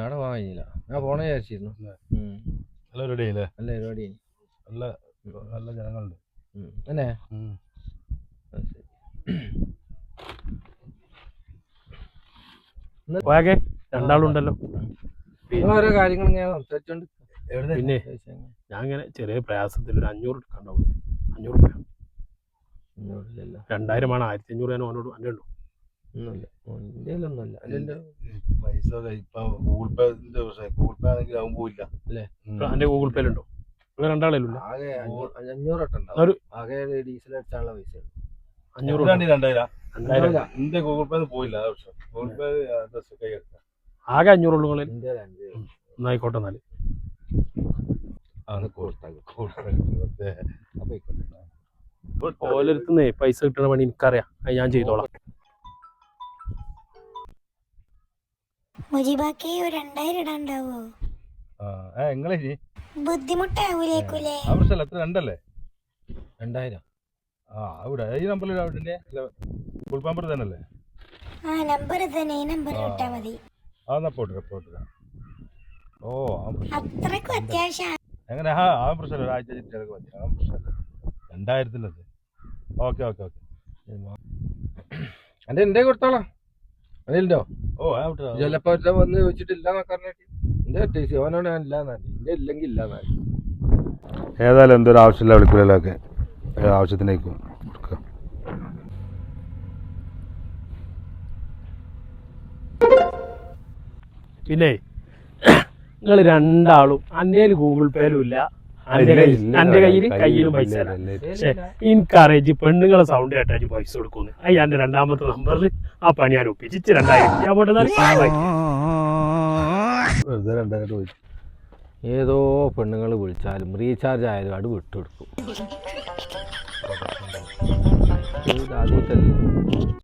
അവിടെ വാങ്ങിയില്ല, ഞാൻ പോണേ വിചാരിച്ചിരുന്നു. നല്ല പരിപാടിയായില്ലേ? നല്ല പരിപാടി, നല്ല നല്ല ജനങ്ങളുണ്ട്. അല്ലേ? രണ്ടാളുണ്ടല്ലോ. ഓരോ കാര്യങ്ങൾ ഞാൻ സംസാരിച്ചോണ്ട്. പിന്നെ ഞാൻ ഇങ്ങനെ ചെറിയ പ്രയാസത്തിൽ ഒരു 500 എടുക്കാണ്ടാവും. 500 രൂപ 2000 ആണ്. 1500 ഞാൻ ഓനോട് അല്ലേ ഉള്ളൂ. പൈസ ഗൂഗിൾ പേ ആണെങ്കിൽ അവൻ പോയില്ല അല്ലേ? എന്റെ ഗൂഗിൾ പേയിൽ ഉണ്ടോ? നിങ്ങൾ രണ്ടാളല്ലോ. ആകെ 500 ആകെ ഡീസൽ അടിച്ചാനുള്ള പൈസ 2000 എന്റെ ഗൂഗിൾ പേ പോയില്ല. ഗൂഗിൾ പേ ആകെ 500 ഉള്ളൂ. എന്നായിക്കോട്ടെ. എന്നാല് ഓരോരുത്തന്നേ പൈസ കിട്ടുന്ന പണി എനിക്കറിയാം, അത് ഞാൻ ചെയ്തോളാം. മുജിബാക്കി 2000 ഇടാണ്ടാവോ? ബുദ്ധിമുട്ടാവൂലേക്കൂലേ? രണ്ടല്ലേ? 2000. ഈ നമ്പറിൽ ഫുൾ നമ്പർ തന്നെയല്ലേ? ആ നമ്പർ തന്നെ, ഈ നമ്പർ ഇട്ടാ മതി. അത്രക്കും അത്യാവശ്യം എങ്ങനെ? ആ പ്രശ്നമല്ല, ഒരാഴ്ച മതി. ആ പ്രശ്നമല്ല, 2000 ഓക്കെ. അന്റെ എന്റെ കൊടുത്തോളാം. അതിലുണ്ടോ? ചിലപ്പോ വന്ന് ചോദിച്ചിട്ടില്ലാന്നൊക്കെ പറഞ്ഞിട്ട് എന്റെ ശിവനോട് ഞാൻ ഇല്ലാന്നാ, എന്റെ ഇല്ലെങ്കിൽ ഇല്ലാന്നാ. ഏതായാലും എന്തൊരു ആവശ്യമില്ല, വിളിക്കൂലൊക്കെ ആവശ്യത്തിനേക്കും. പിന്നെ നിങ്ങൾ രണ്ടാളും എൻ്റെ ഗൂഗിൾ പേയിലും ഇല്ല, എൻ്റെ കയ്യിലും പൈസ ഇല്ല. പക്ഷെ എനിക്കറിയിച്ച് പെണ്ണുങ്ങളെ സൗണ്ട് കേട്ടാച്ച് പൈസ കൊടുക്കുന്നു. അത് എൻ്റെ രണ്ടാമത്തെ നമ്പറിൽ ആ പണി ഞാൻ ഒപ്പിച്ച് 2000 ഏതോ പെണ്ണുങ്ങൾ വിളിച്ചാലും റീചാർജ് ആയാലും അത് വിട്ടുകൊടുക്കും.